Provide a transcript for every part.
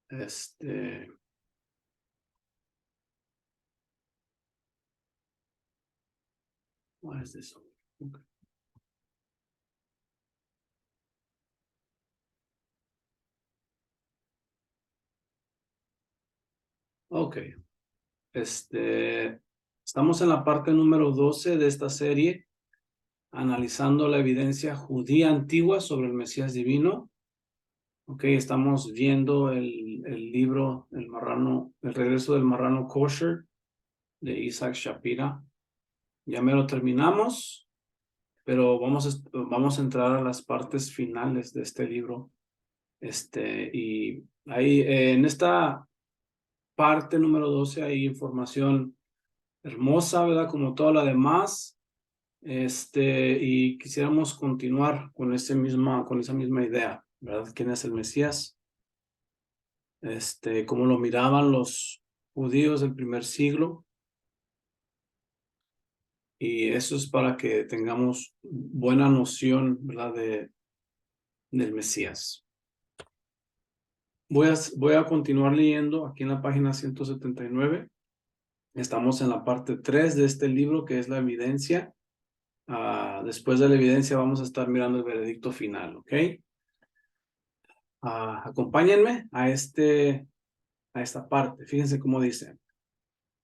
Este, what is this? Okay. Ok. Estamos en la parte número 12 de esta serie, analizando la evidencia judía antigua sobre el Mesías divino. Ok, estamos viendo el libro El regreso del marrano kosher de Isaac Shapira. Ya me lo terminamos, pero vamos a entrar a las partes finales de este libro. Y ahí en esta parte número 12 hay información hermosa, ¿verdad? Como toda la demás. Y quisiéramos continuar con esa misma idea, ¿verdad? ¿Quién es el Mesías? Cómo lo miraban los judíos del primer siglo. Y eso es para que tengamos buena noción, ¿verdad? Del Mesías. Voy a continuar leyendo aquí en la página 179. Estamos en la parte 3 de este libro, que es la evidencia. Después de la evidencia vamos a estar mirando el veredicto final, ¿ok? Acompáñenme a esta parte. Fíjense cómo dice.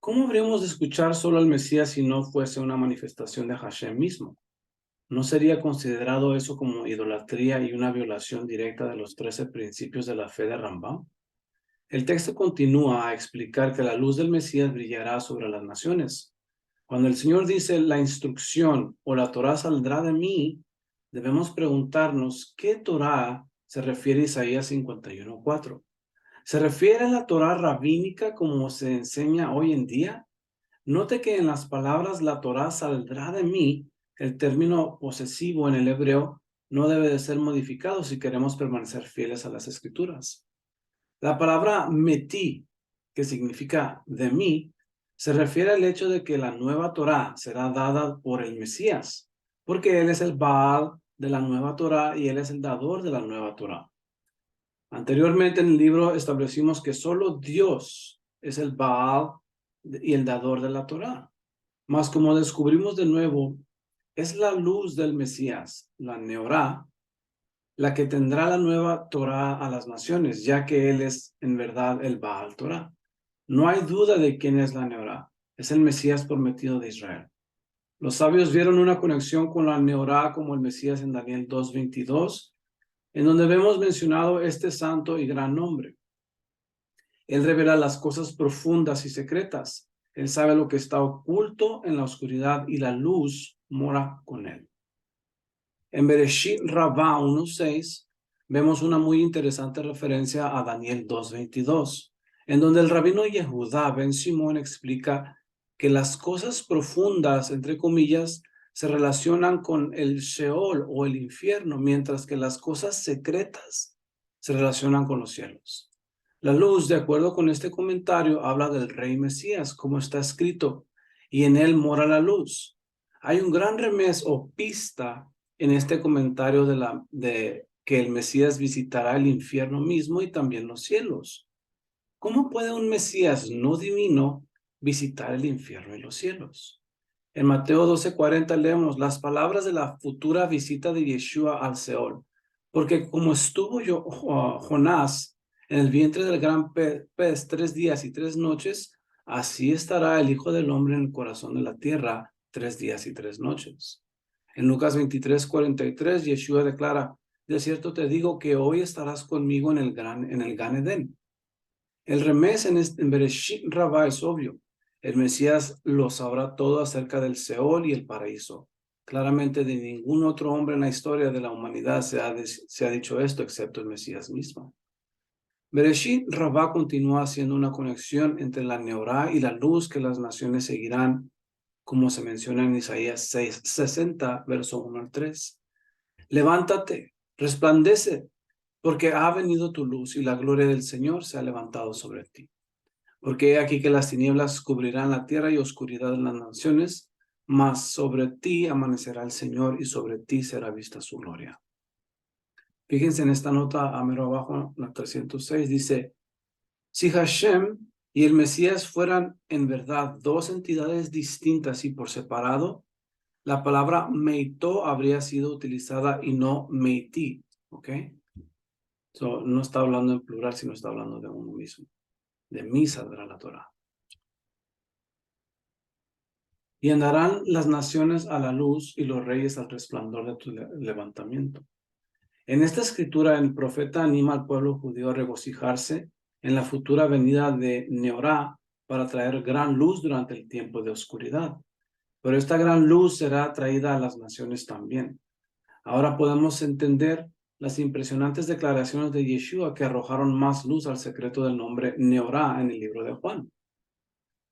¿Cómo habríamos de escuchar solo al Mesías si no fuese una manifestación de Hashem mismo? ¿No sería considerado eso como idolatría y una violación directa de los 13 principios de la fe de Rambam? El texto continúa a explicar que la luz del Mesías brillará sobre las naciones. Cuando el Señor dice la instrucción o la Torá saldrá de mí, debemos preguntarnos ¿qué Torá se refiere a Isaías 51:4? ¿Se refiere a la Torá rabínica como se enseña hoy en día? Note que en las palabras la Torá saldrá de mí, el término posesivo en el hebreo no debe de ser modificado si queremos permanecer fieles a las Escrituras. La palabra metí, que significa de mí, se refiere al hecho de que la nueva Torá será dada por el Mesías, porque él es el Baal de la nueva Torá y él es el dador de la nueva Torá. Anteriormente en el libro establecimos que solo Dios es el Baal y el dador de la Torá. Mas como descubrimos de nuevo, es la luz del Mesías, la Neorá, la que tendrá la nueva Torá a las naciones, ya que él es en verdad el Baal Torá. No hay duda de quién es la Neorá. Es el Mesías prometido de Israel. Los sabios vieron una conexión con la Neorá como el Mesías en Daniel 2:22, en donde vemos mencionado este santo y gran nombre. Él revela las cosas profundas y secretas. Él sabe lo que está oculto en la oscuridad y la luz mora con él. En Bereshit Rabá 1:6 vemos una muy interesante referencia a Daniel 2:22, en donde el rabino Yehudá ben Simón explica que las cosas profundas, entre comillas, se relacionan con el Sheol o el infierno, mientras que las cosas secretas se relacionan con los cielos. La luz, de acuerdo con este comentario, habla del rey Mesías, como está escrito, y en él mora la luz. Hay un gran remés o pista en este comentario de que el Mesías visitará el infierno mismo y también los cielos. ¿Cómo puede un Mesías no divino visitar el infierno y los cielos? En Mateo 12:40 leemos las palabras de la futura visita de Yeshua al Seol. Porque como estuvo Jonás en el vientre del gran pez 3 días y 3 noches, así estará el Hijo del Hombre en el corazón de la tierra 3 días y 3 noches. En Lucas 23:43, Yeshua declara, de cierto te digo que hoy estarás conmigo en el Gan Edén. El remés en Bereshit Rabá es obvio. El Mesías lo sabrá todo acerca del Seol y el paraíso. Claramente de ningún otro hombre en la historia de la humanidad se ha dicho esto excepto el Mesías mismo. Bereshit Rabá continúa haciendo una conexión entre la Neorá y la luz que las naciones seguirán, como se menciona en Isaías 60, verso 1 al 3. Levántate, resplandece, porque ha venido tu luz y la gloria del Señor se ha levantado sobre ti. Porque he aquí que las tinieblas cubrirán la tierra y oscuridad en las naciones, mas sobre ti amanecerá el Señor y sobre ti será vista su gloria. Fíjense en esta nota a mero abajo, la 306, dice, Si Hashem y el Mesías fueran en verdad dos entidades distintas y por separado, la palabra meitó habría sido utilizada y no meití, ¿ok? No está hablando en plural, sino está hablando de uno mismo. De mí saldrá la Torah. Y andarán las naciones a la luz y los reyes al resplandor de tu levantamiento. En esta escritura, el profeta anima al pueblo judío a regocijarse en la futura venida de Neorá para traer gran luz durante el tiempo de oscuridad. Pero esta gran luz será traída a las naciones también. Ahora podemos entender las impresionantes declaraciones de Yeshua que arrojaron más luz al secreto del nombre Neorá en el libro de Juan.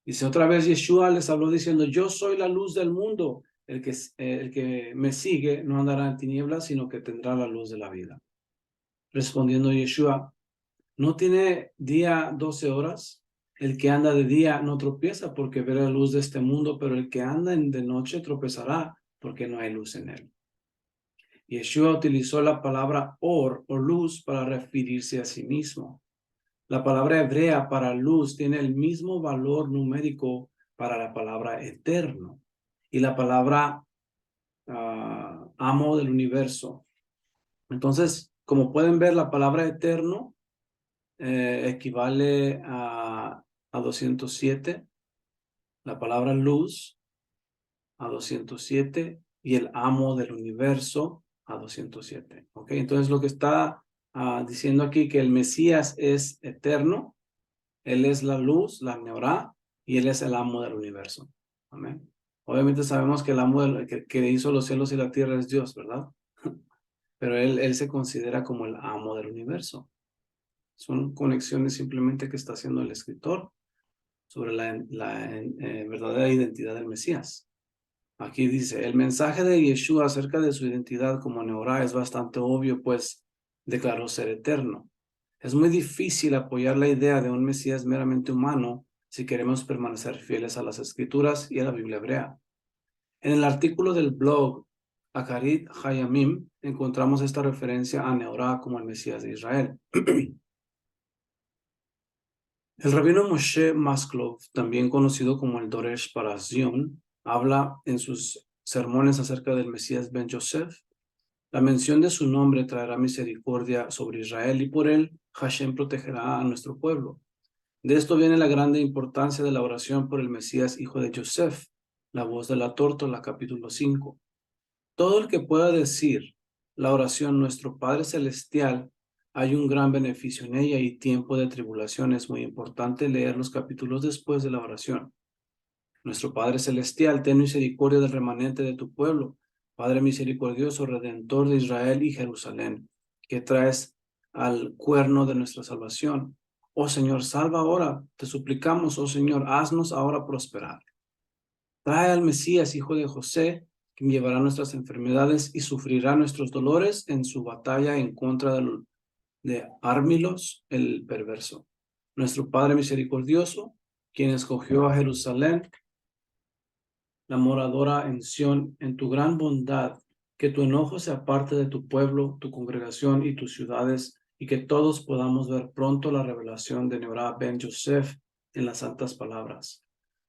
Dice otra vez Yeshua les habló diciendo, yo soy la luz del mundo. El que me sigue no andará en tinieblas, sino que tendrá la luz de la vida. Respondiendo Yeshua, ¿no tiene día 12 horas? El que anda de día no tropieza porque ve la luz de este mundo, pero el que anda de noche tropezará porque no hay luz en él. Yeshua utilizó la palabra or o luz para referirse a sí mismo. La palabra hebrea para luz tiene el mismo valor numérico para la palabra eterno y la palabra amo del universo. Entonces, como pueden ver, la palabra eterno equivale a 207, la palabra luz a 207 y el amo del universo a 207. ¿Ok? Entonces lo que está diciendo aquí que el Mesías es eterno, Él es la luz, la Neorá, y Él es el amo del universo. Amén. Obviamente sabemos que el amo que hizo los cielos y la tierra es Dios, ¿verdad? Pero él se considera como el amo del universo. Son conexiones simplemente que está haciendo el escritor sobre la verdadera identidad del Mesías. Aquí dice, el mensaje de Yeshua acerca de su identidad como Neorá es bastante obvio, pues declaró ser eterno. Es muy difícil apoyar la idea de un Mesías meramente humano si queremos permanecer fieles a las Escrituras y a la Biblia hebrea. En el artículo del blog Akarit Hayamim encontramos esta referencia a Neorá como el Mesías de Israel. El rabino Moshe Masklov, también conocido como el Doresh Parazion, habla en sus sermones acerca del Mesías Ben Yosef. La mención de su nombre traerá misericordia sobre Israel y por él Hashem protegerá a nuestro pueblo. De esto viene la grande importancia de la oración por el Mesías hijo de Yosef, la voz de la tórtola, capítulo 5. Todo el que pueda decir la oración Nuestro Padre Celestial, hay un gran beneficio en ella y tiempo de tribulación. Es muy importante leer los capítulos después de la oración. Nuestro Padre Celestial, ten misericordia del remanente de tu pueblo. Padre misericordioso, Redentor de Israel y Jerusalén, que traes al cuerno de nuestra salvación. Oh Señor, salva ahora. Te suplicamos, oh Señor, haznos ahora prosperar. Trae al Mesías, hijo de José, quien llevará nuestras enfermedades y sufrirá nuestros dolores en su batalla en contra de Ármilos, el perverso. Nuestro Padre misericordioso, quien escogió a Jerusalén, la moradora en Sión, en tu gran bondad, que tu enojo se aparte de tu pueblo, tu congregación y tus ciudades, y que todos podamos ver pronto la revelación de Neorá ben Yosef en las santas palabras.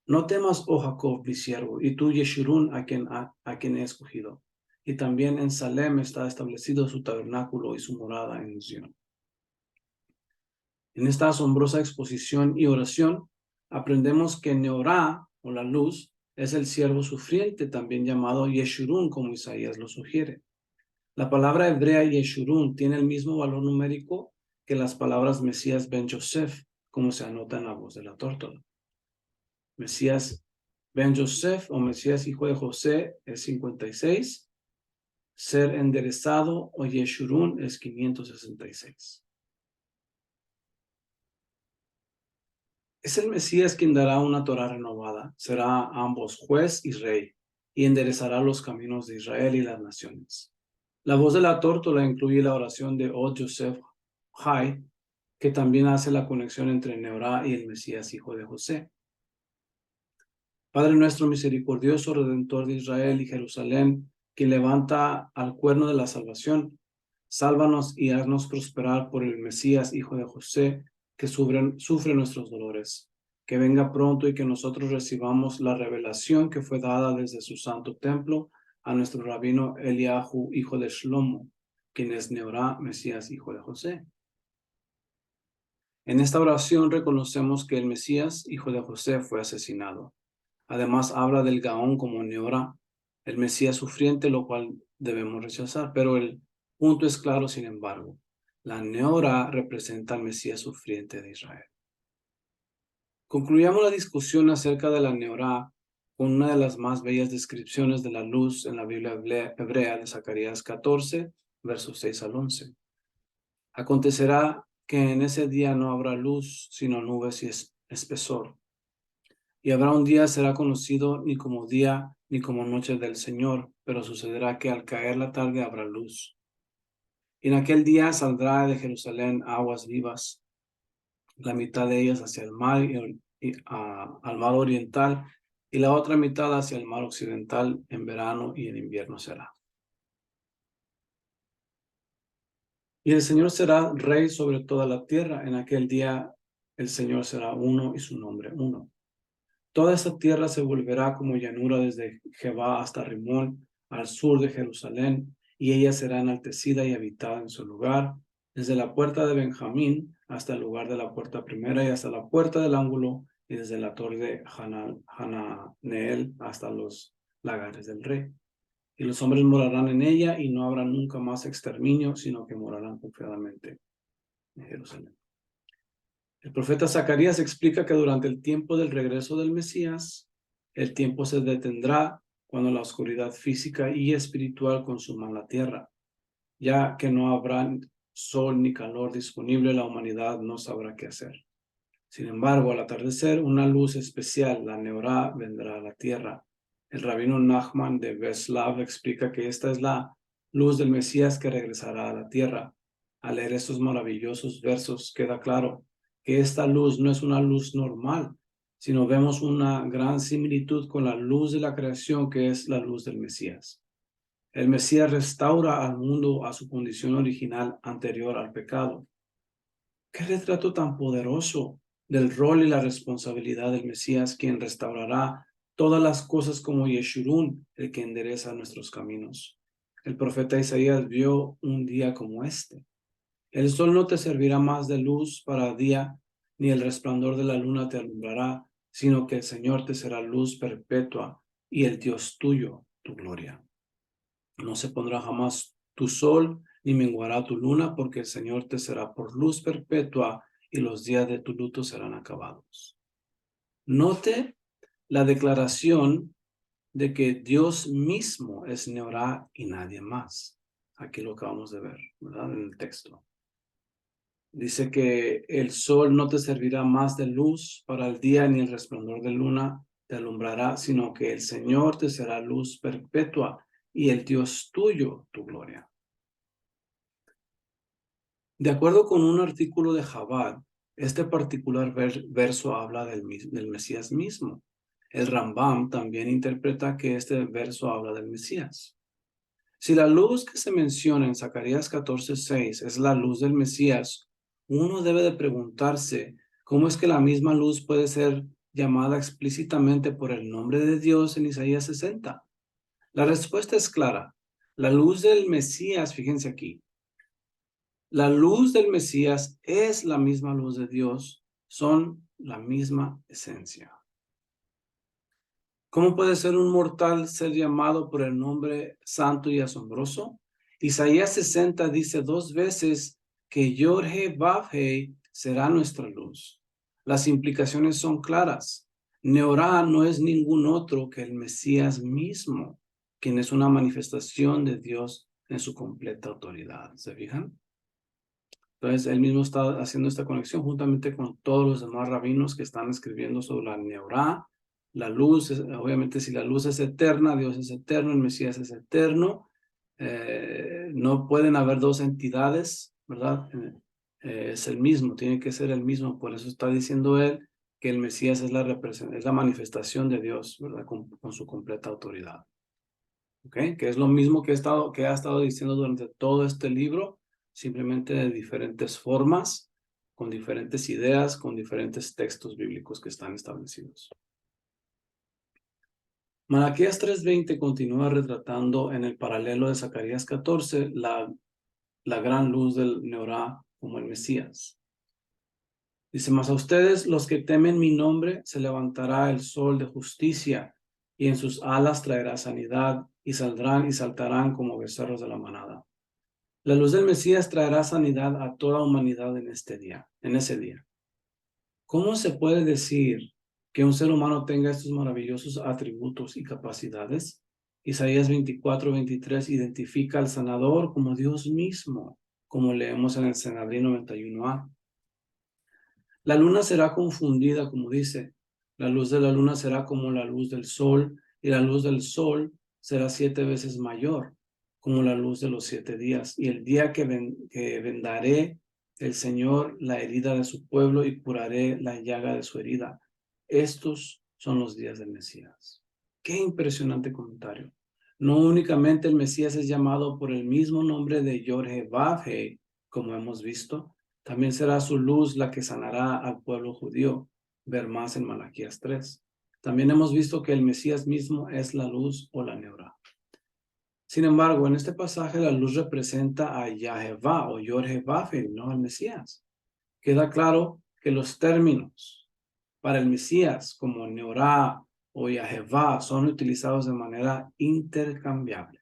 No temas, oh Jacob, mi siervo, y tú, Yeshurun, a quien he escogido. Y también en Salem está establecido su tabernáculo y su morada en Sión. En esta asombrosa exposición y oración, aprendemos que Neorá, o la luz, es el siervo sufriente, también llamado Yeshurun, como Isaías lo sugiere. La palabra hebrea Yeshurun tiene el mismo valor numérico que las palabras Mesías ben Yosef, como se anota en la voz de la tórtola. Mesías ben Yosef o Mesías hijo de José es 56. Ser enderezado o Yeshurun es 566. Es el Mesías quien dará una Torah renovada, será ambos juez y rey, y enderezará los caminos de Israel y las naciones. La voz de la tórtola incluye la oración de Od Yosef Hai, que también hace la conexión entre Neorá y el Mesías hijo de José. Padre nuestro misericordioso, Redentor de Israel y Jerusalén, que levanta al cuerno de la salvación, sálvanos y haznos prosperar por el Mesías hijo de José, que sufre nuestros dolores. Que venga pronto y que nosotros recibamos la revelación que fue dada desde su santo templo a nuestro rabino Eliahu, hijo de Shlomo, quien es Neorá, Mesías, hijo de José. En esta oración reconocemos que el Mesías, hijo de José, fue asesinado. Además, habla del Gaón como Neorá, el Mesías sufriente, lo cual debemos rechazar. Pero el punto es claro, sin embargo. La Neorá representa al Mesías sufriente de Israel. Concluyamos la discusión acerca de la Neorá con una de las más bellas descripciones de la luz en la Biblia hebrea de Zacarías 14, versos 6 al 11. Acontecerá que en ese día no habrá luz, sino nubes y espesor. Y habrá un día será conocido ni como día ni como noche del Señor, pero sucederá que al caer la tarde habrá luz. Y en aquel día saldrá de Jerusalén aguas vivas, la mitad de ellas hacia el mar al mar oriental y la otra mitad hacia el mar occidental. En verano y en invierno será. Y el Señor será rey sobre toda la tierra. En aquel día el Señor será uno y su nombre uno. Toda esta tierra se volverá como llanura desde Jebá hasta Rimón, al sur de Jerusalén, y ella será enaltecida y habitada en su lugar, desde la puerta de Benjamín hasta el lugar de la puerta primera y hasta la puerta del ángulo, y desde la torre de Hananeel hasta los lagares del rey. Y los hombres morarán en ella, y no habrá nunca más exterminio, sino que morarán confiadamente en Jerusalén. El profeta Zacarías explica que durante el tiempo del regreso del Mesías, el tiempo se detendrá cuando la oscuridad física y espiritual consuman la tierra. Ya que no habrá sol ni calor disponible, la humanidad no sabrá qué hacer. Sin embargo, al atardecer, una luz especial, la Neorá, vendrá a la tierra. El rabino Nachman de Breslov explica que esta es la luz del Mesías que regresará a la tierra. Al leer estos maravillosos versos, queda claro que esta luz no es una luz normal, sino vemos una gran similitud con la luz de la creación, que es la luz del Mesías. El Mesías restaura al mundo a su condición original anterior al pecado. ¡Qué retrato tan poderoso del rol y la responsabilidad del Mesías, quien restaurará todas las cosas como Yeshurun, el que endereza nuestros caminos! El profeta Isaías vio un día como este. El sol no te servirá más de luz para día, ni el resplandor de la luna te alumbrará, sino que el Señor te será luz perpetua y el Dios tuyo, tu gloria. No se pondrá jamás tu sol, ni menguará tu luna, porque el Señor te será por luz perpetua y los días de tu luto serán acabados. Note la declaración de que Dios mismo es Neorá y nadie más. Aquí lo acabamos de ver, ¿verdad? En el texto. Dice que el sol no te servirá más de luz para el día, ni el resplandor de luna te alumbrará, sino que el Señor te será luz perpetua y el Dios tuyo, tu gloria. De acuerdo con un artículo de Chabad, este particular verso habla del Mesías mismo. El Rambam también interpreta que este verso habla del Mesías. Si la luz que se menciona en Zacarías 14:6 es la luz del Mesías, uno debe de preguntarse cómo es que la misma luz puede ser llamada explícitamente por el nombre de Dios en Isaías 60. La respuesta es clara. La luz del Mesías, fíjense aquí, la luz del Mesías es la misma luz de Dios, son la misma esencia. ¿Cómo puede ser un mortal ser llamado por el nombre santo y asombroso? Isaías 60 dice 2 veces que Yod-Heh-Vav-Heh será nuestra luz. Las implicaciones son claras. Neorá no es ningún otro que el Mesías mismo, quien es una manifestación de Dios en su completa autoridad. ¿Se fijan? Entonces, él mismo está haciendo esta conexión juntamente con todos los demás rabinos que están escribiendo sobre la Neorá. La luz, obviamente, si la luz es eterna, Dios es eterno, el Mesías es eterno. No pueden haber dos entidades, ¿verdad? Es el mismo, tiene que ser el mismo. Por eso está diciendo él que el Mesías es la manifestación de Dios, ¿verdad? Con su completa autoridad. ¿Ok? Que es lo mismo que ha estado diciendo durante todo este libro, simplemente de diferentes formas. con diferentes ideas, con diferentes textos bíblicos que están establecidos. Malaquías 3:20 continúa retratando en el paralelo de Zacarías 14 la gran luz del Neorá como el Mesías. Dice, mas a ustedes, los que temen mi nombre, se levantará el sol de justicia, y en sus alas traerá sanidad, y saldrán y saltarán como becerros de la manada. La luz del Mesías traerá sanidad a toda humanidad en ese día. ¿Cómo se puede decir que un ser humano tenga estos maravillosos atributos y capacidades? Isaías 24:23 identifica al sanador como Dios mismo, como leemos en el Sanedrín 91a. La luna será confundida, como dice. La luz de la luna será como la luz del sol, y la luz del sol será 7 veces mayor, como la luz de los 7 días. Y el día que vendaré el Señor la herida de su pueblo y curaré la llaga de su herida. Estos son los días del Mesías. Qué impresionante comentario. No únicamente el Mesías es llamado por el mismo nombre de Yod-Heh-Vav-Heh, como hemos visto, también será su luz la que sanará al pueblo judío. Ver más en Malaquías 3. También hemos visto que el Mesías mismo es la luz o la neura. Sin embargo, en este pasaje la luz representa a Yahveh o Yod-Heh-Vav-Heh, no al Mesías. Queda claro que los términos para el Mesías como Neorá o Yahveh son utilizados de manera intercambiable.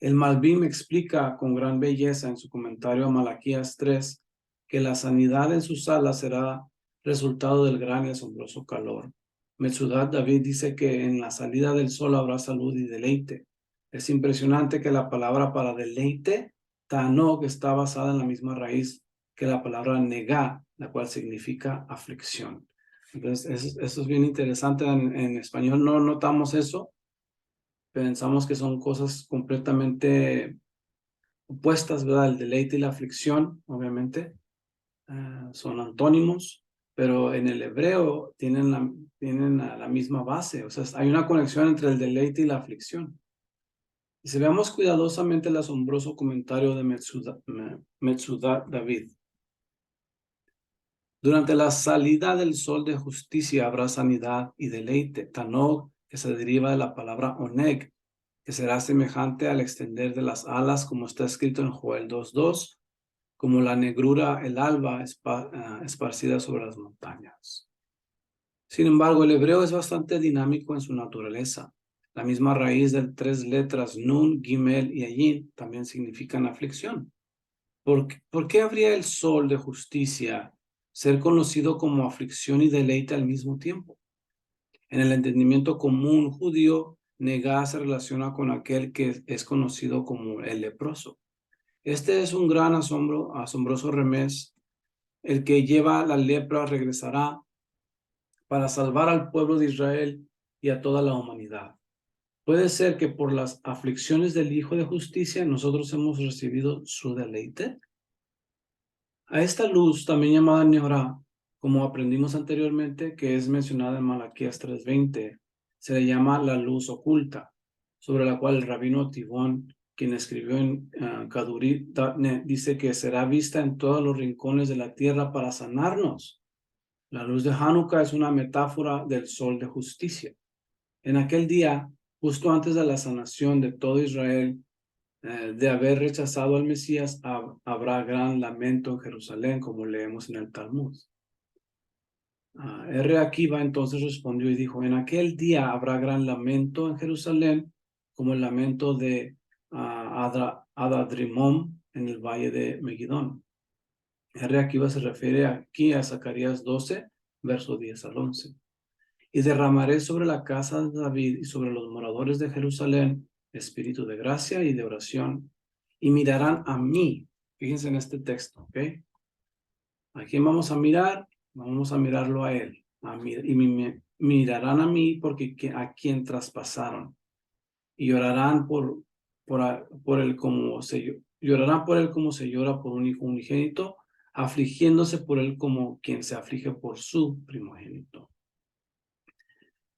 El Malbim explica con gran belleza en su comentario a Malaquías 3 que la sanidad en sus alas será resultado del gran y asombroso calor. Metzudat David dice que en la salida del sol habrá salud y deleite. Es impresionante que la palabra para deleite, tanok, está basada en la misma raíz que la palabra negá, la cual significa aflicción. Entonces, eso es bien interesante. En español no notamos eso. Pensamos que son cosas completamente opuestas, ¿verdad? El deleite y la aflicción, obviamente, son antónimos, pero en el hebreo tienen la misma base. O sea, hay una conexión entre el deleite y la aflicción. Y si veamos cuidadosamente el asombroso comentario de Metzudat David. Durante la salida del sol de justicia habrá sanidad y deleite. Tanok, que se deriva de la palabra oneg, que será semejante al extender de las alas, como está escrito en Joel 2:2, como la negrura, el alba esparcida sobre las montañas. Sin embargo, el hebreo es bastante dinámico en su naturaleza. La misma raíz de 3 letras, nun, gimel y ayin, también significan aflicción. ¿Por qué habría el sol de justicia ser conocido como aflicción y deleite al mismo tiempo? En el entendimiento común judío, negá se relaciona con aquel que es conocido como el leproso. Este es un gran asombroso remés. El que lleva la lepra regresará para salvar al pueblo de Israel y a toda la humanidad. Puede ser que por las aflicciones del Hijo de Justicia nosotros hemos recibido su deleite. A esta luz, también llamada Neorá, como aprendimos anteriormente, que es mencionada en Malaquías 3:20, se le llama la luz oculta, sobre la cual el rabino Tibón, quien escribió en Kaduri.net, dice que será vista en todos los rincones de la tierra para sanarnos. La luz de Hanukkah es una metáfora del sol de justicia. En aquel día, justo antes de la sanación de todo Israel, de haber rechazado al Mesías, habrá gran lamento en Jerusalén, como leemos en el Talmud. R. Akiva entonces respondió y dijo, en aquel día habrá gran lamento en Jerusalén, como el lamento de Adadrimón en el valle de Megidón. R. Akiva se refiere aquí a Zacarías 12, verso 10 al 11. Y derramaré sobre la casa de David y sobre los moradores de Jerusalén espíritu de gracia y de oración, y mirarán a mí. Fíjense en este texto, ¿ok? ¿A quién vamos a mirar? Vamos a mirarlo a él. Y mirarán a mí porque a quien traspasaron. Y llorarán por él como llorarán por él como se llora por un hijo unigénito, afligiéndose por él como quien se aflige por su primogénito.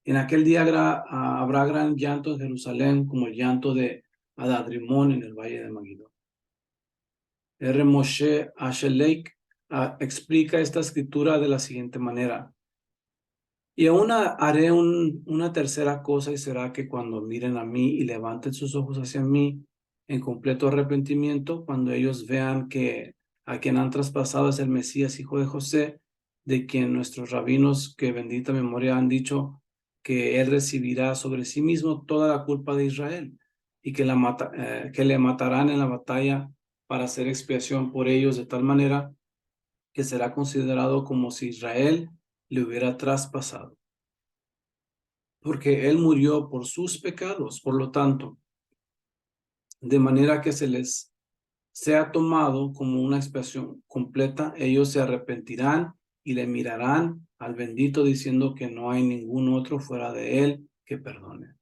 En aquel día habrá gran llanto en Jerusalén, como el llanto de Adadrimón en el valle de Megiddo. R. Moshe Asheleik explica esta escritura de la siguiente manera. Y aún haré una tercera cosa, y será que cuando miren a mí y levanten sus ojos hacia mí en completo arrepentimiento, cuando ellos vean que a quien han traspasado es el Mesías, hijo de José, de quien nuestros rabinos, que bendita memoria, han dicho que él recibirá sobre sí mismo toda la culpa de Israel y que le matarán en la batalla para hacer expiación por ellos, de tal manera que será considerado como si Israel le hubiera traspasado, porque él murió por sus pecados. Por lo tanto, de manera que se les sea tomado como una expiación completa, ellos se arrepentirán y le mirarán al bendito diciendo que no hay ningún otro fuera de él que perdone,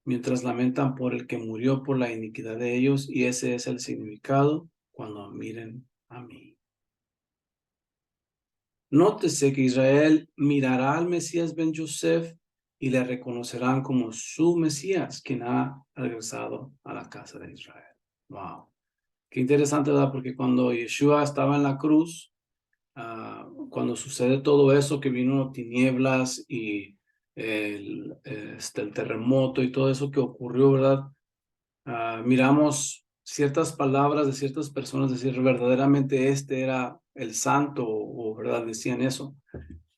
mientras lamentan por el que murió por la iniquidad de ellos, y ese es el significado cuando miren a mí. Nótese que Israel mirará al Mesías Ben Yosef y le reconocerán como su Mesías, quien ha regresado a la casa de Israel. Wow. Qué interesante, ¿verdad? Porque cuando Yeshua estaba en la cruz, cuando sucede todo eso, que vino tinieblas y el terremoto y todo eso que ocurrió, ¿verdad? Miramos ciertas palabras de ciertas personas decir verdaderamente este era el santo, o verdad decían eso.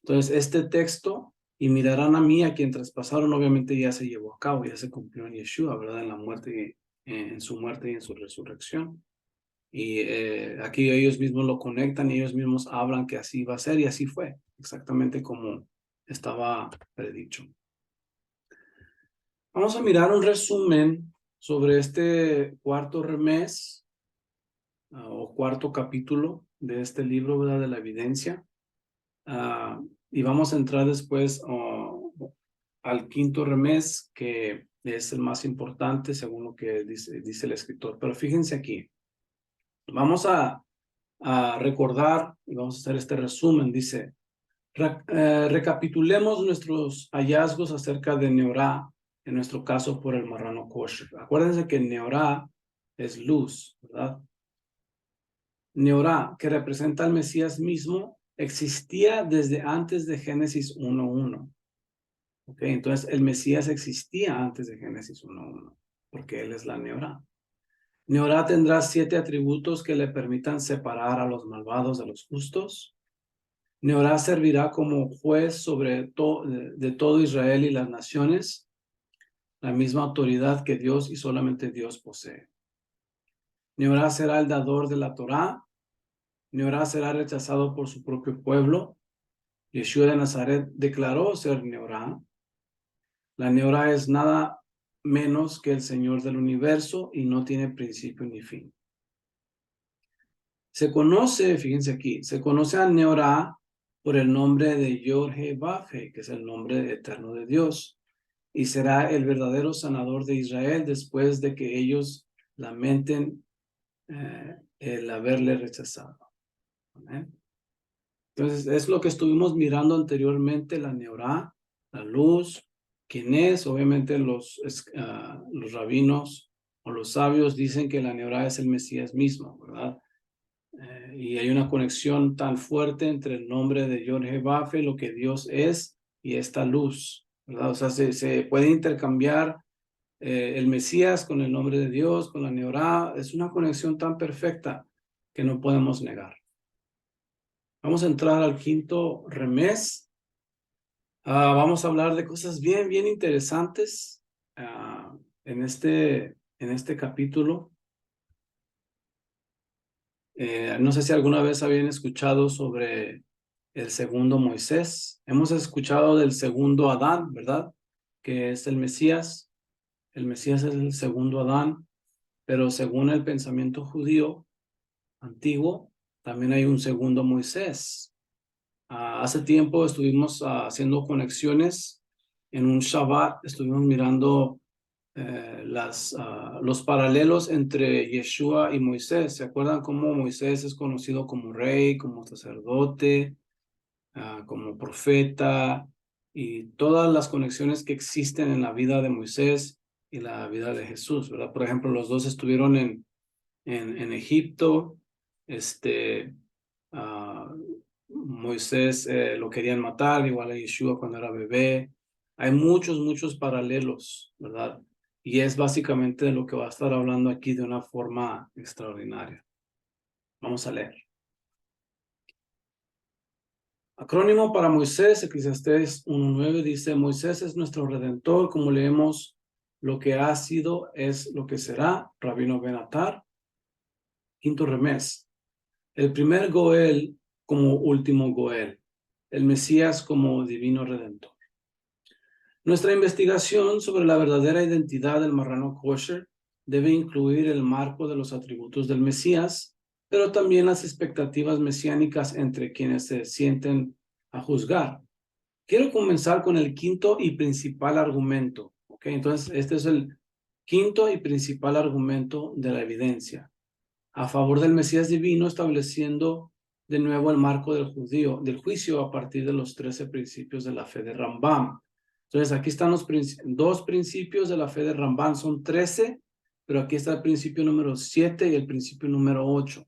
Entonces este texto, y mirarán a mí a quien traspasaron, obviamente ya se llevó a cabo, ya se cumplió en Yeshua, verdad, en la muerte, en su muerte y en su resurrección. Y aquí ellos mismos lo conectan y ellos mismos hablan que así va a ser, y así fue, exactamente como estaba predicho. Vamos a mirar un resumen sobre este cuarto mes o cuarto capítulo de este libro, ¿verdad? De la evidencia. Y vamos a entrar después al quinto mes, que es el más importante según lo que dice el escritor. Pero fíjense aquí, vamos a recordar y vamos a hacer este resumen. Dice, recapitulemos nuestros hallazgos acerca de Neorá, en nuestro caso por el marrano kosher. Acuérdense que Neorá es luz, ¿verdad? Neorá, que representa al Mesías mismo, existía desde antes de Génesis 1:1. ¿Ok? Entonces el Mesías existía antes de Génesis 1:1, porque él es la Neorá. Neorá tendrá 7 atributos que le permitan separar a los malvados de los justos. Neorá servirá como juez sobre de todo Israel y las naciones, la misma autoridad que Dios y solamente Dios posee. Neorá será el dador de la Torá. Neorá será rechazado por su propio pueblo. Yeshua de Nazaret declaró ser Neorá. La Neorá es nada menos que el Señor del universo y no tiene principio ni fin. Se conoce, fíjense aquí, se conoce a Neorá por el nombre de Yod-Heh-Vav-Heh, que es el nombre eterno de Dios, y será el verdadero sanador de Israel después de que ellos lamenten el haberle rechazado. ¿Amén? Entonces, es lo que estuvimos mirando anteriormente, la Neorá, la luz. ¿Quién es? Obviamente los rabinos o los sabios dicen que la Neorá es el Mesías mismo, ¿verdad? Y hay una conexión tan fuerte entre el nombre de Yod-Heh-Vav-Heh, lo que Dios es, y esta luz, ¿verdad? O sea, se puede intercambiar el Mesías con el nombre de Dios, con la Neorá. Es una conexión tan perfecta que no podemos negar. Vamos a entrar al quinto mes. Vamos a hablar de cosas bien, bien interesantes en este capítulo. No sé si alguna vez habían escuchado sobre el segundo Moisés. Hemos escuchado del segundo Adán, ¿verdad? Que es el Mesías. El Mesías es el segundo Adán, pero según el pensamiento judío antiguo, también hay un segundo Moisés. Hace tiempo estuvimos haciendo conexiones en un Shabbat, estuvimos mirando los paralelos entre Yeshua y Moisés. ¿Se acuerdan cómo Moisés es conocido como rey, como sacerdote, como profeta, y todas las conexiones que existen en la vida de Moisés y la vida de Jesús, ¿verdad? Por ejemplo, los dos estuvieron en Egipto, Moisés lo querían matar, igual a Yeshua cuando era bebé. Hay muchos paralelos, ¿verdad? Y es básicamente de lo que va a estar hablando aquí de una forma extraordinaria. Vamos a leer. Acrónimo para Moisés, Eclesiastés 1:9 dice: Moisés es nuestro redentor, como leemos, lo que ha sido es lo que será. Rabino Ben Atar. Quinto remés. El primer Goel como último Goel. El Mesías como divino redentor. Nuestra investigación sobre la verdadera identidad del marrano kosher debe incluir el marco de los atributos del Mesías, pero también las expectativas mesiánicas entre quienes se sienten a juzgar. Quiero comenzar con el quinto y principal argumento. ¿Ok? Entonces, este es el quinto y principal argumento de la evidencia a favor del Mesías divino, estableciendo de nuevo el marco del juicio a partir de los 13 principios de la fe de Rambam. Entonces, aquí están los dos principios de la fe de Rambam, son 13, pero aquí está el principio número 7 y el principio número 8.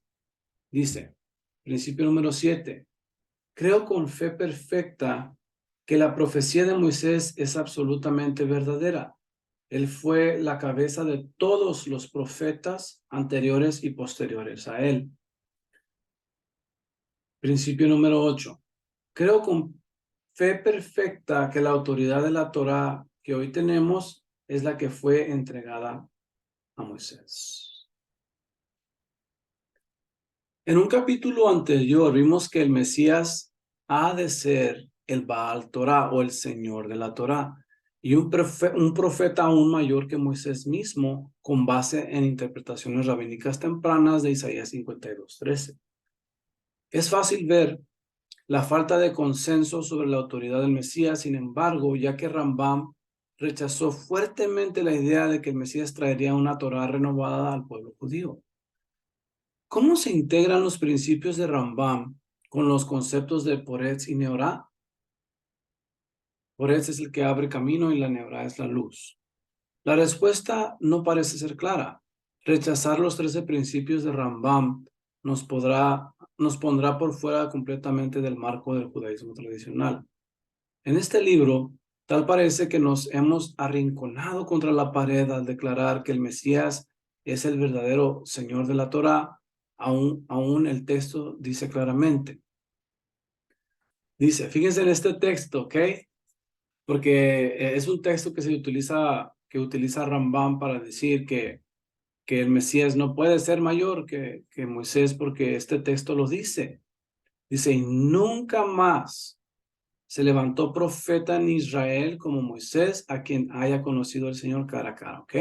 Dice, principio número 7, creo con fe perfecta que la profecía de Moisés es absolutamente verdadera. Él fue la cabeza de todos los profetas anteriores y posteriores a él. Principio número 8. Creo con fe perfecta que la autoridad de la Torá que hoy tenemos es la que fue entregada a Moisés. En un capítulo anterior vimos que el Mesías ha de ser el Baal Torá o el Señor de la Torá y un profeta aún mayor que Moisés mismo con base en interpretaciones rabínicas tempranas de Isaías 52:13. Es fácil ver la falta de consenso sobre la autoridad del Mesías, sin embargo, ya que Rambam rechazó fuertemente la idea de que el Mesías traería una Torá renovada al pueblo judío. ¿Cómo se integran los principios de Rambam con los conceptos de Poretz y Neorá? Poretz es el que abre camino y la Neorá es la luz. La respuesta no parece ser clara. Rechazar los 13 principios de Rambam nos pondrá por fuera completamente del marco del judaísmo tradicional. En este libro, tal parece que nos hemos arrinconado contra la pared al declarar que el Mesías es el verdadero Señor de la Torá. Aún el texto dice claramente. Dice, fíjense en este texto, ¿ok? Porque es un texto que utiliza Rambam para decir que el Mesías no puede ser mayor que Moisés porque este texto lo dice. Dice, y nunca más se levantó profeta en Israel como Moisés, a quien haya conocido el Señor cara a cara, ¿ok?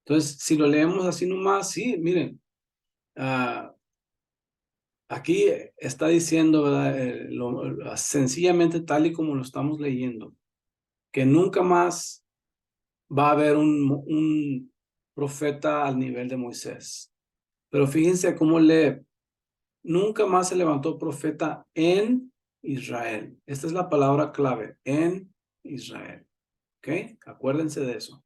Entonces, si lo leemos así nomás, sí, miren, aquí está diciendo, ¿verdad? Sencillamente tal y como lo estamos leyendo, que nunca más va a haber un profeta al nivel de Moisés. Pero fíjense cómo lee, nunca más se levantó profeta en Israel. Esta es la palabra clave, en Israel. ¿Ok? Acuérdense de eso.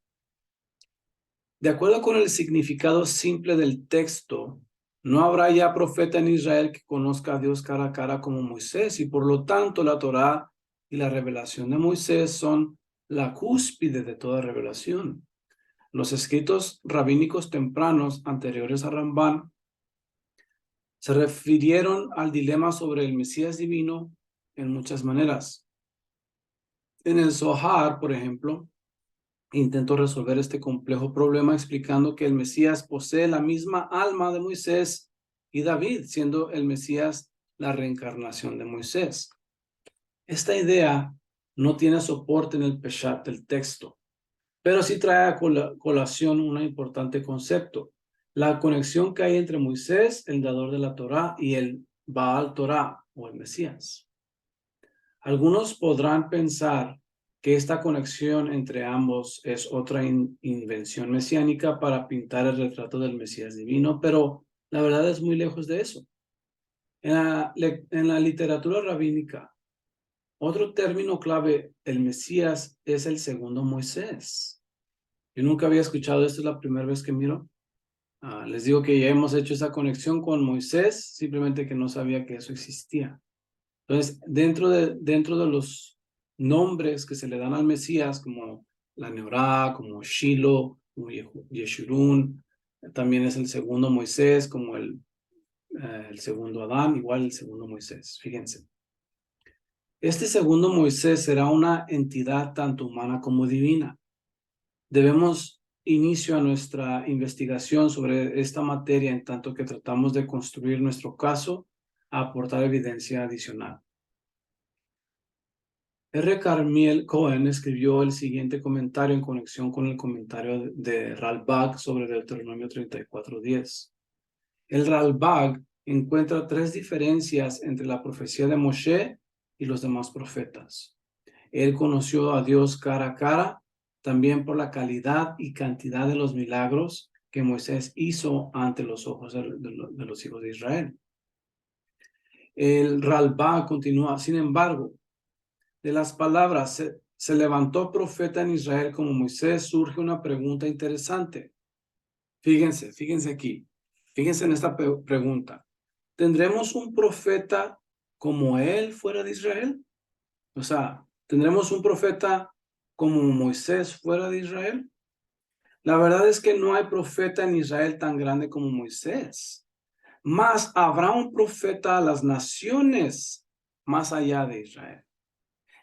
De acuerdo con el significado simple del texto, no habrá ya profeta en Israel que conozca a Dios cara a cara como Moisés, y por lo tanto la Torá y la revelación de Moisés son la cúspide de toda revelación. Los escritos rabínicos tempranos anteriores a Rambam se refirieron al dilema sobre el Mesías divino en muchas maneras. En el Zohar, por ejemplo, intentó resolver este complejo problema explicando que el Mesías posee la misma alma de Moisés y David, siendo el Mesías la reencarnación de Moisés. Esta idea no tiene soporte en el Peshat del texto, pero sí trae a colación un importante concepto: la conexión que hay entre Moisés, el dador de la Torá, y el Baal Torá o el Mesías. Algunos podrán pensar que esta conexión entre ambos es otra invención mesiánica para pintar el retrato del Mesías divino, pero la verdad es muy lejos de eso. En la literatura rabínica, otro término clave, el Mesías, es el segundo Moisés. Yo nunca había escuchado esto, es la primera vez que miro. Les digo que ya hemos hecho esa conexión con Moisés, simplemente que no sabía que eso existía. Entonces, dentro de los nombres que se le dan al Mesías, como la Neorá, como Shiloh, como Yeshurun, también es el segundo Moisés, como el segundo Adán, igual el segundo Moisés. Fíjense. Este segundo Moisés será una entidad tanto humana como divina. Debemos inicio a nuestra investigación sobre esta materia en tanto que tratamos de construir nuestro caso a aportar evidencia adicional. R. Carmiel Cohen escribió el siguiente comentario en conexión con el comentario de Ralbag sobre Deuteronomio 34:10. El Ralbag encuentra tres diferencias entre la profecía de Moshe y los demás profetas. Él conoció a Dios cara a cara, también por la calidad y cantidad de los milagros que Moisés hizo ante los ojos de los hijos de Israel. El Ralbag continúa, sin embargo, de las palabras se levantó profeta en Israel como Moisés, surge una pregunta interesante. Fíjense aquí, fíjense en esta pregunta. ¿Tendremos un profeta como él fuera de Israel? O sea, ¿tendremos un profeta como Moisés fuera de Israel? La verdad es que no hay profeta en Israel tan grande como Moisés. Mas habrá un profeta a las naciones más allá de Israel.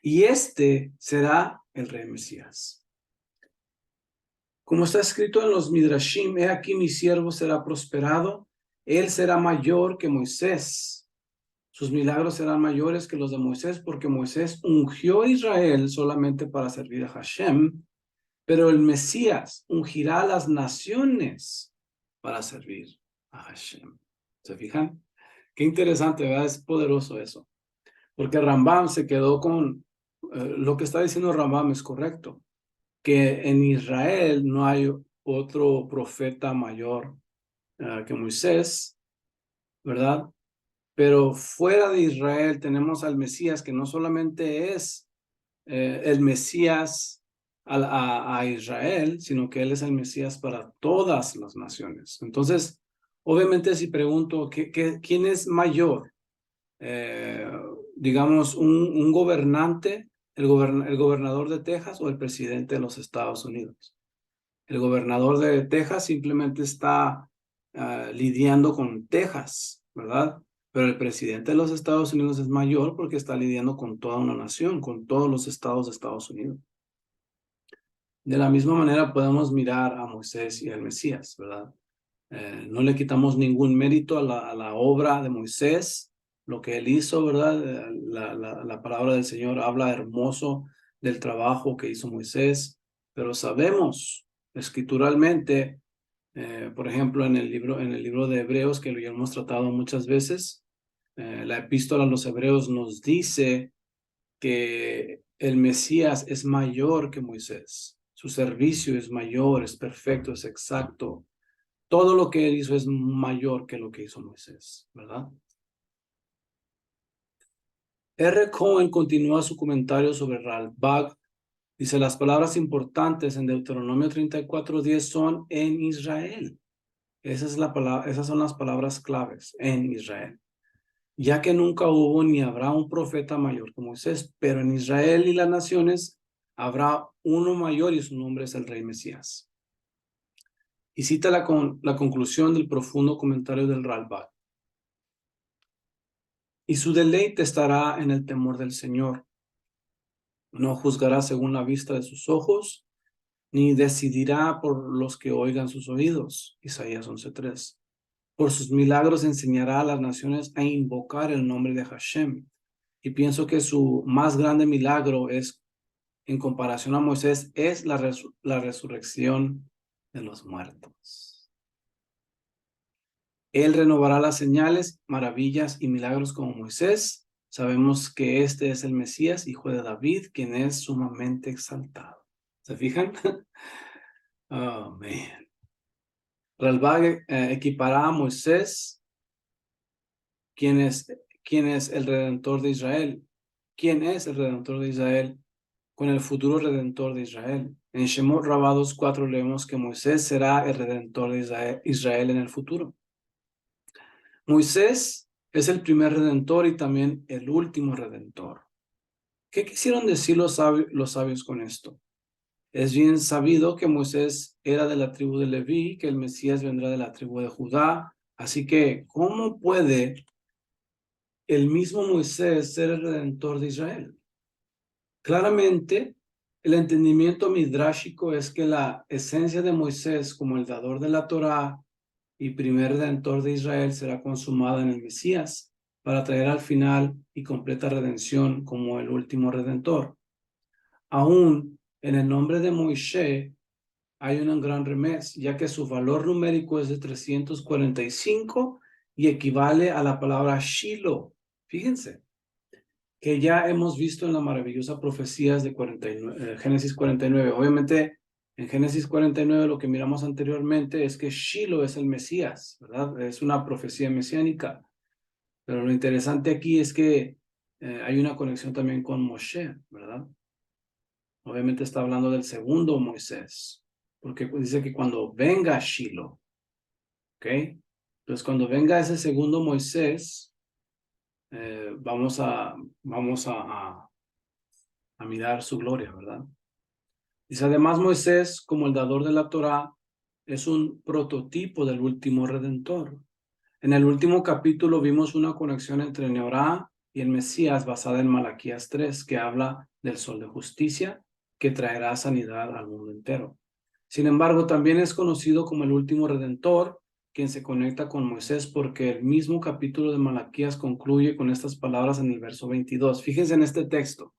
Y este será el rey Mesías. Como está escrito en los Midrashim, he aquí mi siervo será prosperado, él será mayor que Moisés. Sus milagros serán mayores que los de Moisés, porque Moisés ungió a Israel solamente para servir a Hashem, pero el Mesías ungirá a las naciones para servir a Hashem. ¿Se fijan? Qué interesante, ¿verdad? Es poderoso eso. Porque Rambam se quedó con lo que está diciendo Rambam es correcto, que en Israel no hay otro profeta mayor que Moisés, ¿verdad? Pero fuera de Israel tenemos al Mesías, que no solamente es el Mesías a Israel, sino que Él es el Mesías para todas las naciones. Entonces, obviamente si pregunto, ¿quién es mayor? Eh, digamos, un gobernante, el gobernador de Texas o el presidente de los Estados Unidos. El gobernador de Texas simplemente está lidiando con Texas, ¿verdad? Pero el presidente de los Estados Unidos es mayor porque está lidiando con toda una nación, con todos los estados de Estados Unidos. De la misma manera podemos mirar a Moisés y al Mesías, ¿verdad? No le quitamos ningún mérito a la obra de Moisés, lo que él hizo, ¿verdad? La palabra del Señor habla hermoso del trabajo que hizo Moisés, pero sabemos escrituralmente, por ejemplo, en el libro de Hebreos, que lo ya hemos tratado muchas veces, la epístola a los Hebreos nos dice que el Mesías es mayor que Moisés. Su servicio es mayor, es perfecto, es exacto. Todo lo que él hizo es mayor que lo que hizo Moisés, ¿verdad? R. Cohen continúa su comentario sobre Ralbag. Dice, las palabras importantes en Deuteronomio 34:10 son en Israel. Esas son las palabras claves, en Israel. Ya que nunca hubo ni habrá un profeta mayor que Moisés, pero en Israel y las naciones habrá uno mayor y su nombre es el Rey Mesías. Y cita la conclusión del profundo comentario del Ralbag. Y su deleite estará en el temor del Señor. No juzgará según la vista de sus ojos, ni decidirá por los que oigan sus oídos. Isaías 11:3. Por sus milagros enseñará a las naciones a invocar el nombre de Hashem. Y pienso que su más grande milagro es, en comparación a Moisés, es la resurrección de los muertos. Él renovará las señales, maravillas y milagros como Moisés. Sabemos que este es el Mesías, hijo de David, quien es sumamente exaltado. ¿Se fijan? Oh, man. Ralbag equipará a Moisés, quien es el Redentor de Israel. ¿Quién es el Redentor de Israel? Con el futuro Redentor de Israel. En Shemot Rabá 2:4 leemos que Moisés será el redentor de Israel en el futuro. Moisés es el primer redentor y también el último redentor. ¿Qué quisieron decir los sabios con esto? Es bien sabido que Moisés era de la tribu de Leví, que el Mesías vendrá de la tribu de Judá. Así que, ¿cómo puede el mismo Moisés ser el redentor de Israel? Claramente, el entendimiento midrashico es que la esencia de Moisés como el dador de la Torá y primer redentor de Israel será consumada en el Mesías para traer al final y completa redención como el último redentor. Aún en el nombre de Moisés hay un gran remés, ya que su valor numérico es de 345 y equivale a la palabra Shiloh. Fíjense, que ya hemos visto en la maravillosa profecías de Génesis 49. Obviamente, en Génesis 49 lo que miramos anteriormente es que Shiloh es el Mesías, ¿verdad? Es una profecía mesiánica. Pero lo interesante aquí es que hay una conexión también con Moshe, ¿verdad? Obviamente está hablando del segundo Moisés, porque dice que cuando venga Shiloh, ¿ok? Entonces, cuando venga ese segundo Moisés, vamos a mirar su gloria, ¿verdad? Dice, además Moisés, como el dador de la Torá, es un prototipo del último redentor. En el último capítulo vimos una conexión entre Neorá y el Mesías basada en Malaquías 3, que habla del sol de justicia que traerá sanidad al mundo entero. Sin embargo, también es conocido como el último redentor, quien se conecta con Moisés porque el mismo capítulo de Malaquías concluye con estas palabras en el verso 22. Fíjense en este texto.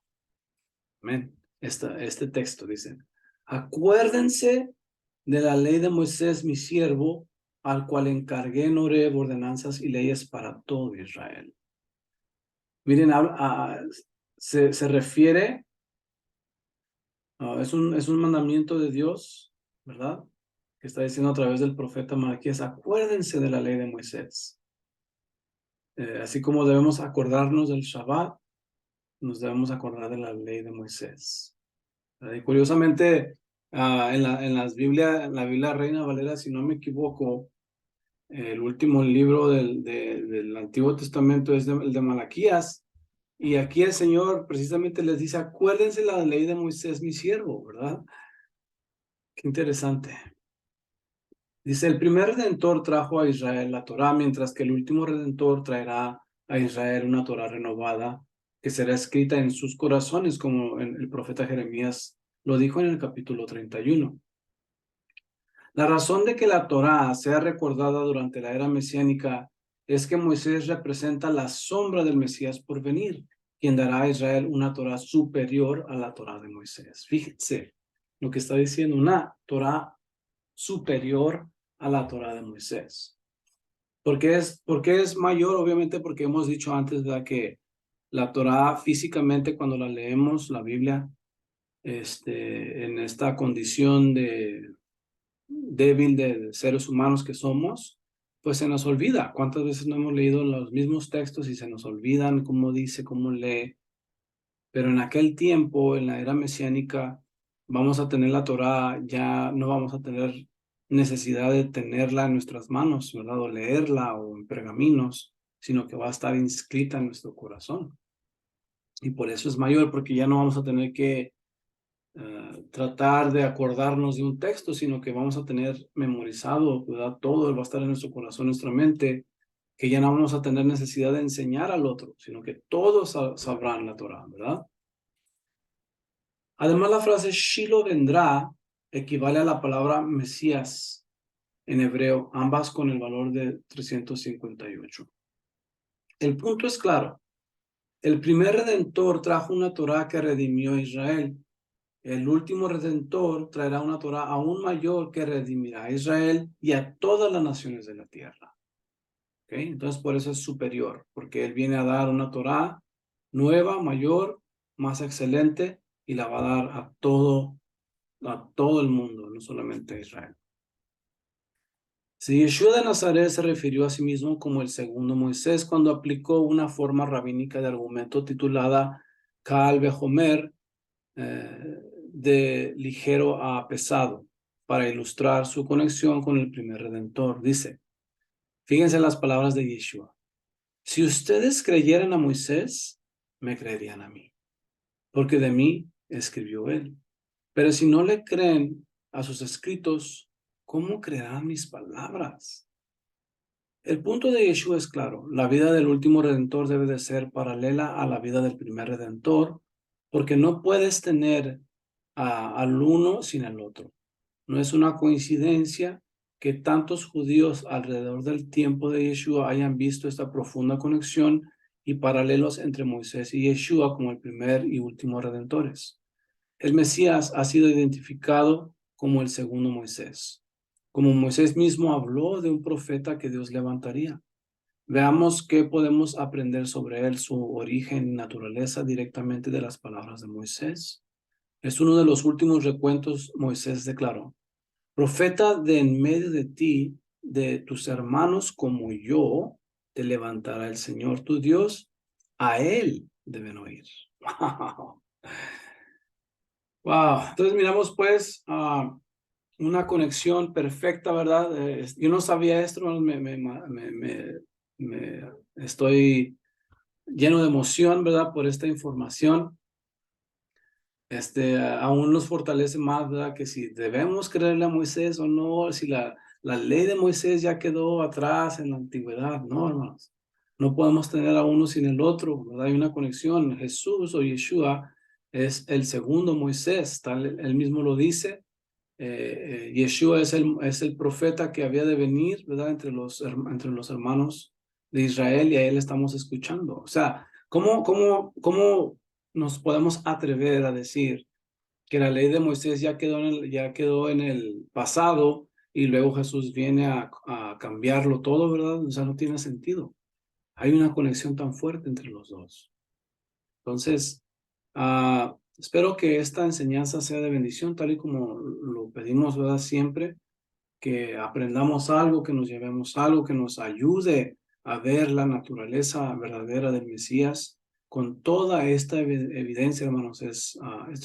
Amén. Este texto dice, acuérdense de la ley de Moisés, mi siervo, al cual encargué en Horeb ordenanzas y leyes para todo Israel. Miren, se refiere, es un mandamiento de Dios, ¿verdad? Que está diciendo a través del profeta Malaquías, acuérdense de la ley de Moisés. Así como debemos acordarnos del Shabbat, nos debemos acordar de la ley de Moisés. Y curiosamente, en la Biblia Reina Valera, si no me equivoco, el último libro del Antiguo Testamento es el de Malaquías. Y aquí el Señor precisamente les dice, acuérdense la ley de Moisés, mi siervo, ¿verdad? Qué interesante. Dice, el primer redentor trajo a Israel la Torá, mientras que el último redentor traerá a Israel una Torá renovada que será escrita en sus corazones, como el profeta Jeremías lo dijo en el capítulo 31. La razón de que la Torá sea recordada durante la era mesiánica es que Moisés representa la sombra del Mesías por venir, quien dará a Israel una Torá superior a la Torá de Moisés. Fíjense lo que está diciendo, una Torá superior a la Torá de Moisés. ¿Por qué es mayor? Obviamente porque hemos dicho antes que la Torá físicamente cuando la leemos, la Biblia, en esta condición débil de seres humanos que somos, pues se nos olvida. ¿Cuántas veces no hemos leído los mismos textos y se nos olvidan cómo dice, cómo lee? Pero en aquel tiempo, en la era mesiánica, vamos a tener la Torá, ya no vamos a tener necesidad de tenerla en nuestras manos, ¿verdad? O leerla o en pergaminos, sino que va a estar inscrita en nuestro corazón. Y por eso es mayor, porque ya no vamos a tener que tratar de acordarnos de un texto, sino que vamos a tener memorizado, ¿verdad? Todo va a estar en nuestro corazón, en nuestra mente, que ya no vamos a tener necesidad de enseñar al otro, sino que todos sabrán la Torah, ¿verdad? Además, la frase Shiloh vendrá equivale a la palabra Mesías en hebreo, ambas con el valor de 358. El punto es claro. El primer redentor trajo una Torah que redimió a Israel. El último redentor traerá una Torá aún mayor que redimirá a Israel y a todas las naciones de la tierra. ¿Okay? Entonces, por eso es superior, porque Él viene a dar una Torá nueva, mayor, más excelente, y la va a dar a todo el mundo, no solamente a Israel. Si Yeshua de Nazaret se refirió a sí mismo como el segundo Moisés cuando aplicó una forma rabínica de argumento titulada Kal Vehomer, de ligero a pesado para ilustrar su conexión con el primer redentor. Dice, fíjense las palabras de Yeshua. Si ustedes creyeran a Moisés, me creerían a mí, porque de mí escribió él. Pero si no le creen a sus escritos, ¿cómo creerán mis palabras? El punto de Yeshua es claro. La vida del último redentor debe de ser paralela a la vida del primer redentor, porque no puedes tener al uno sin el otro. No es una coincidencia que tantos judíos alrededor del tiempo de Yeshua hayan visto esta profunda conexión y paralelos entre Moisés y Yeshua como el primer y último redentores. El Mesías ha sido identificado como el segundo Moisés, como Moisés mismo habló de un profeta que Dios levantaría. Veamos qué podemos aprender sobre él, su origen y naturaleza directamente de las palabras de Moisés. Es uno de los últimos recuentos. Moisés declaró, profeta de en medio de ti, de tus hermanos como yo, te levantará el Señor tu Dios, a él deben oír. Wow. Wow. Entonces miramos pues una conexión perfecta, ¿verdad? Yo no sabía esto, me estoy lleno de emoción, ¿verdad? Por esta información. Aún nos fortalece más, ¿verdad? Que si debemos creerle a Moisés o no, si la ley de Moisés ya quedó atrás en la antigüedad, no, hermanos. No podemos tener a uno sin el otro, ¿verdad? Hay una conexión. Jesús o Yeshua es el segundo Moisés, tal, él mismo lo dice. Yeshua es el profeta que había de venir, ¿verdad? Entre los hermanos de Israel y a él estamos escuchando. O sea, ¿cómo nos podemos atrever a decir que la ley de Moisés ya quedó en el pasado y luego Jesús viene a cambiarlo todo, ¿verdad? O sea, no tiene sentido. Hay una conexión tan fuerte entre los dos. Entonces, espero que esta enseñanza sea de bendición, tal y como lo pedimos, ¿verdad? Siempre, que aprendamos algo, que nos llevemos algo, que nos ayude a ver la naturaleza verdadera del Mesías. Con toda esta evidencia, hermanos, es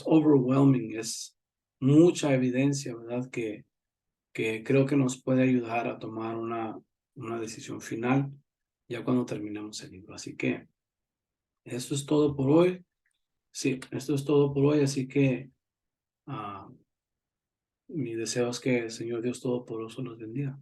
overwhelming, es mucha evidencia, ¿verdad? Que creo que nos puede ayudar a tomar una decisión final ya cuando terminemos el libro. Así que eso es todo por hoy. Sí, esto es todo por hoy, así que mi deseo es que el Señor Dios Todopoderoso los bendiga.